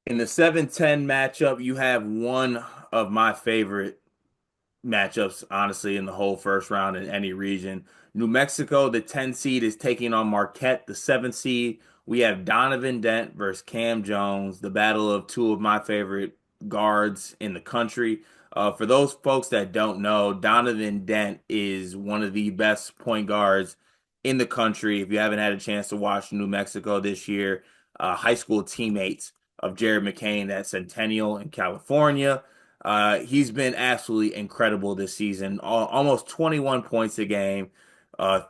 In the 7-10 matchup, you have one of my favorite matchups, honestly, in the whole first round in any region. New Mexico, the 10 seed, is taking on Marquette, the 7 seed. We have Donovan Dent versus Cam Jones, the battle of two of my favorite guards in the country. For those folks that don't know, Donovan Dent is one of the best point guards in the country. If you haven't had a chance to watch New Mexico this year, high school teammates of Jared McCain at Centennial in California. He's been absolutely incredible this season. Almost 21 points a game,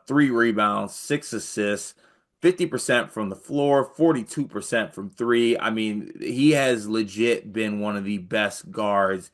3 rebounds, 6 assists, 50% from the floor, 42% from three. I mean, he has legit been one of the best guards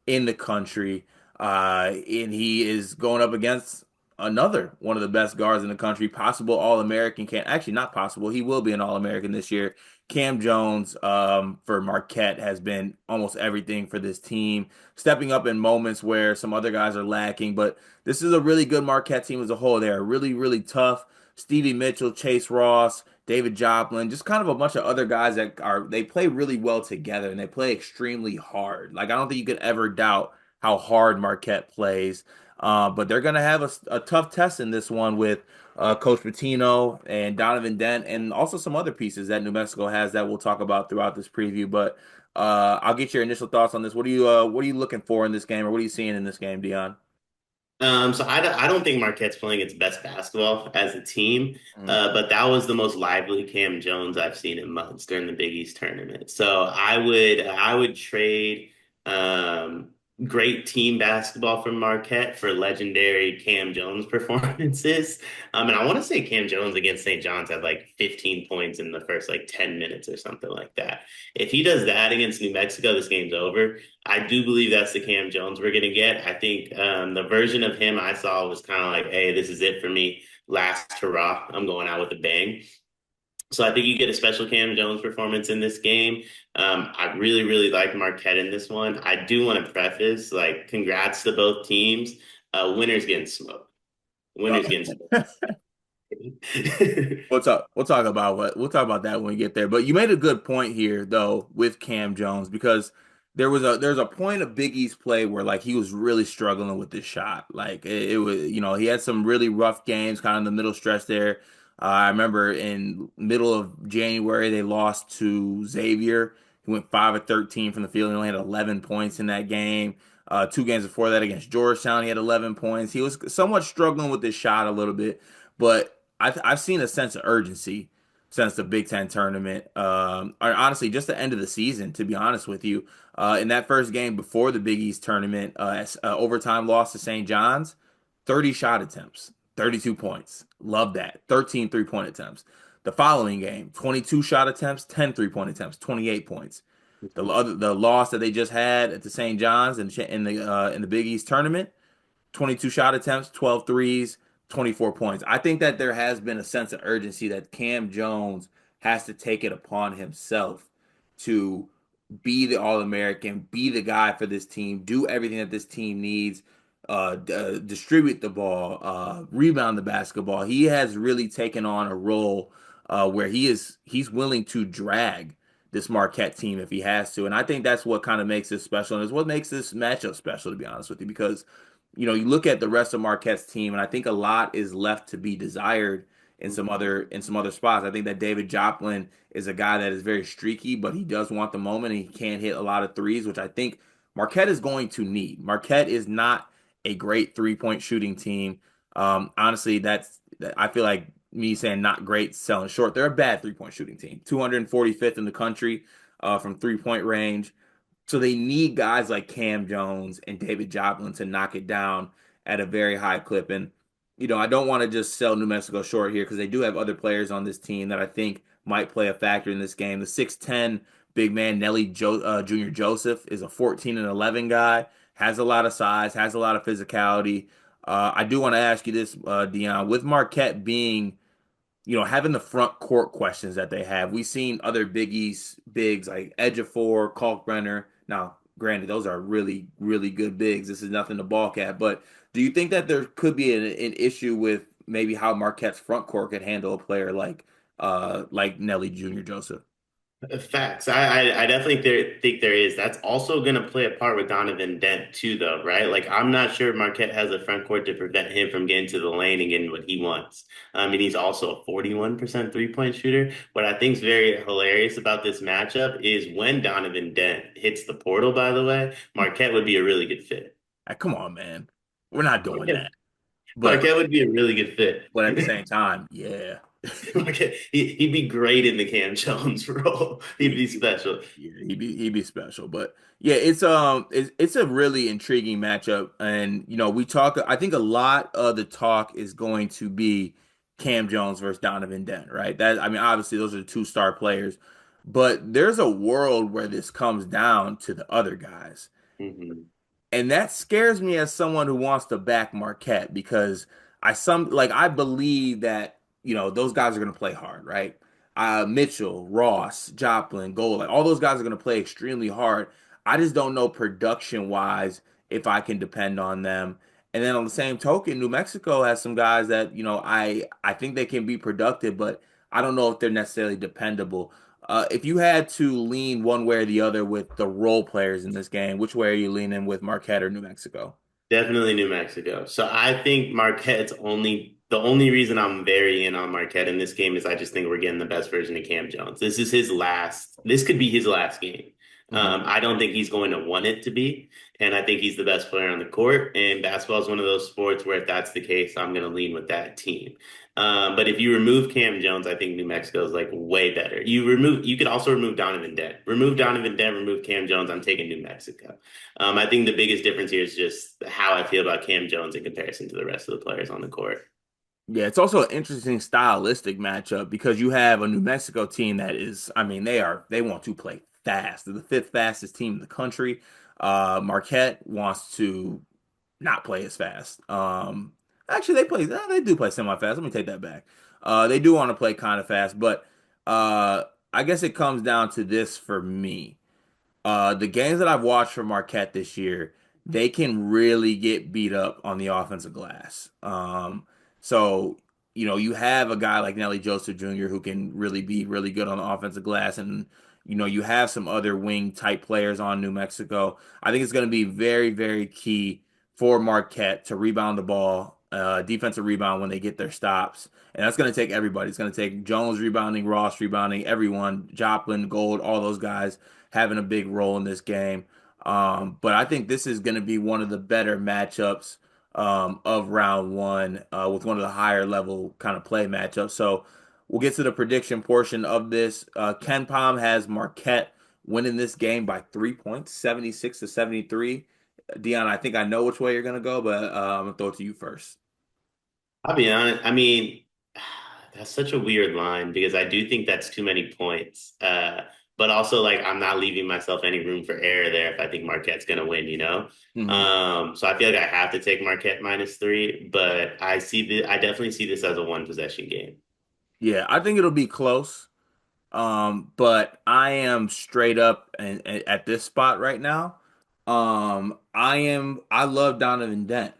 in the country. And he is going up against another one of the best guards in the country, possible All-American. Can actually not possible. He will be an All-American this year. Cam Jones, for Marquette, has been almost everything for this team, stepping up in moments where some other guys are lacking. But this is a really good Marquette team as a whole. They are really, really tough. Stevie Mitchell, Chase Ross, David Joplin, just kind of a bunch of other guys that they play really well together and they play extremely hard. Like, I don't think you could ever doubt how hard Marquette plays. But they're going to have a tough test in this one with Coach Pitino and Donovan Dent, and also some other pieces that New Mexico has that we'll talk about throughout this preview. But I'll get your initial thoughts on this. What are you looking for in this game, or what are you seeing in this game, Dion? I don't think Marquette's playing its best basketball as a team, Mm. but that was the most lively Cam Jones I've seen in months during the Big East tournament. So I would trade um, great team basketball from Marquette for legendary Cam Jones performances. And I want to say Cam Jones against St. John's had like 15 points in the first like 10 minutes or something like that. If he does that against New Mexico, this game's over. I do believe that's the Cam Jones we're going to get. I think the version of him I saw was kind of like, hey, this is it for me. Last hurrah. I'm going out with a bang. So I think you get a special Cam Jones performance in this game. I really, really like Marquette in this one. I do want to preface, like, congrats to both teams. Winners getting smoked. Winners getting smoked. We'll talk about that when we get there. But you made a good point here though with Cam Jones because there's a point of Big East play where like he was really struggling with this shot. Like it was, he had some really rough games kind of in the middle stretch there. I remember in middle of January they lost to Xavier. He went 5 of 13 from the field. He only had 11 points in that game. 2 games before that against Georgetown, he had 11 points. He was somewhat struggling with this shot a little bit, but I've seen a sense of urgency since the Big Ten tournament. Or honestly, just the end of the season, to be honest with you. In that first game before the Big East tournament, overtime loss to St. John's, 30 shot attempts, 32 points. Love that. 13 3-point attempts. The following game, 22 shot attempts, 10 3-point attempts, 28 points. The loss that they just had at the St. John's in the Big East tournament, 22 shot attempts, 12 threes, 24 points. I think that there has been a sense of urgency that Cam Jones has to take it upon himself to be the All-American, be the guy for this team, do everything that this team needs, distribute the ball, rebound the basketball. He has really taken on a role where he's willing to drag this Marquette team if he has to. And I think that's what kind of makes this special and is what makes this matchup special, to be honest with you, because you look at the rest of Marquette's team, and I think a lot is left to be desired in some other spots. I think that David Joplin is a guy that is very streaky, but he does want the moment and he can't hit a lot of threes, which I think Marquette is going to need. Marquette is not a great 3-point shooting team. Honestly, I feel like me saying not great selling short. They're a bad 3-point shooting team. 245th in the country from 3-point range. So they need guys like Cam Jones and David Joplin to knock it down at a very high clip. And, I don't want to just sell New Mexico short here because they do have other players on this team that I think might play a factor in this game. The 6'10 big man, Junior Joseph, is a 14 and 11 guy, has a lot of size, has a lot of physicality. I do want to ask you this, Dion, with Marquette being having the front court questions that they have. We've seen other Big East bigs like Ejiofor, Kalkbrenner. Now, granted, those are really, really good bigs. This is nothing to balk at. But do you think that there could be an issue with maybe how Marquette's front court could handle a player like Nelly Jr. Joseph? Facts. I definitely think there is. That's also going to play a part with Donovan Dent too, though, right? Like I'm not sure Marquette has a front court to prevent him from getting to the lane and getting what he wants. I mean, he's also a 41% three-point shooter. What I think is very hilarious about this matchup is when Donovan Dent hits the portal, by the way, Marquette would be a really good fit. Come on, man. We're not doing Marquette, that. But Marquette would be a really good but at the fit. same time, yeah. Marquette, he'd be great in the Cam Jones role. He'd be special. Yeah, he'd be special. But yeah, it's a really intriguing matchup. And we talk I think a lot of the talk is going to be Cam Jones versus Donovan Dent, right? That I mean, obviously those are the two star players, but there's a world where this comes down to the other guys. Mhm. And that scares me as someone who wants to back Marquette because I believe that those guys are going to play hard, right? Mitchell, Ross, Joplin, Gold, like all those guys are going to play extremely hard. I just don't know production wise if I can depend on them. And then on the same token, New Mexico has some guys that I think they can be productive, but I don't know if they're necessarily dependable. If you had to lean one way or the other with the role players in this game, which way are you leaning with Marquette or New Mexico? Definitely New Mexico. So I think Marquette's only the only reason I'm very in on Marquette in this game is I just think we're getting the best version of Cam Jones. This is his last. This could be his last game. Hmm. I don't think he's going to want it to be, and I think he's the best player on the court. And basketball is one of those sports where if that's the case, I'm going to lean with that team. But if you remove Cam Jones, I think New Mexico is like way better. You could also remove Donovan Dent. Remove Donovan Dent, remove Cam Jones. I'm taking New Mexico. I think the biggest difference here is just how I feel about Cam Jones in comparison to the rest of the players on the court. Yeah, it's also an interesting stylistic matchup because you have a New Mexico team that is, I mean, they want to play fast. They're the fifth fastest team in the country. Marquette wants to not play as fast. Actually, they do play semi-fast. Let me take that back. They do want to play kind of fast, but I guess it comes down to this for me. The games that I've watched from Marquette this year, they can really get beat up on the offensive glass. So you have a guy like Nelly Joseph Jr. who can really be really good on the offensive glass, and you have some other wing type players on New Mexico. I think it's going to be very, very key for Marquette to rebound the ball, defensive rebound when they get their stops. And that's going to take everybody. It's going to take Jones rebounding, Ross rebounding, everyone, Joplin, Gold, all those guys having a big role in this game. But I think this is going to be one of the better matchups of round one with one of the higher level kind of play matchups. So we'll get to the prediction portion of this. Ken Palm has Marquette winning this game by 3 points, 76 to 73. Dion, I think I know which way you're going to go, but I'm going to throw it to you first. I'll be honest. I mean, that's such a weird line because I do think that's too many points. But also, like, I'm not leaving myself any room for error there if I think Marquette's going to win, you know? Mhm. So I feel like I have to take Marquette -3, but I definitely see this as a one possession game. Yeah, I think it'll be close. But I am straight up and at this spot right now. I love Donovan Dent.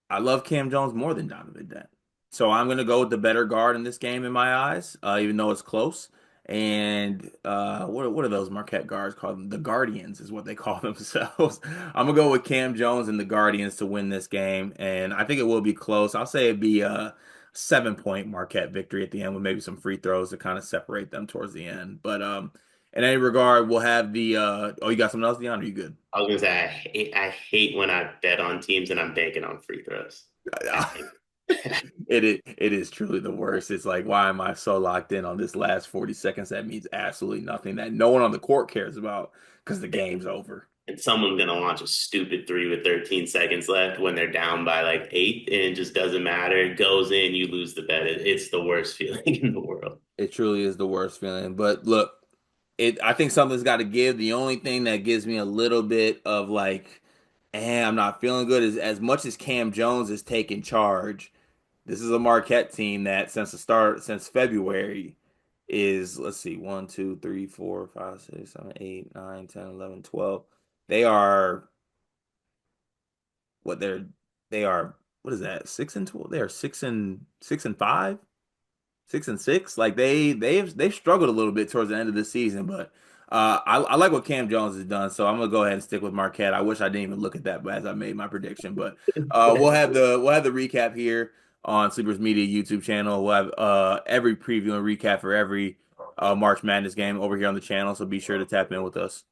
I love Cam Jones more than Donovan Dent. So I'm gonna go with the better guard in this game in my eyes, even though it's close. And what are those Marquette guards called? The Guardians is what they call themselves. I'm gonna go with Cam Jones and the Guardians to win this game, and I think it will be close. I'll say it'd be a 7 point Marquette victory at the end with maybe some free throws to kind of separate them towards the end. But in any regard, we'll have the oh, you got something else, Dion? Are you good? I was gonna say I hate when I bet on teams and I'm banking on free throws. I hate it. It is truly the worst. It's like, why am I so locked in on this last 40 seconds that means absolutely nothing that no one on the court cares about because the game's over. And someone's gonna launch a stupid three with 13 seconds left when they're down by like eight, and it just doesn't matter. It goes in, you lose the bet. It's the worst feeling in the world. It truly is the worst feeling. But look, I think something's got to give. The only thing that gives me a little bit of like, I'm not feeling good is as much as Cam Jones is taking charge. This is a Marquette team that since February is, let's see, 1, 2, 3, 4, 5, 6, 7, 8, 9, 10, 11, 12. They are what they're they are what is that? 6 and 12? They are 6 and 5. 6-6. Like they've struggled a little bit towards the end of the season, but I like what Cam Jones has done, so I'm gonna go ahead and stick with Marquette. I wish I didn't even look at that as I made my prediction, but we'll have the recap here on Sleepers Media YouTube channel. We'll have every preview and recap for every March Madness game over here on the channel, so be sure to tap in with us.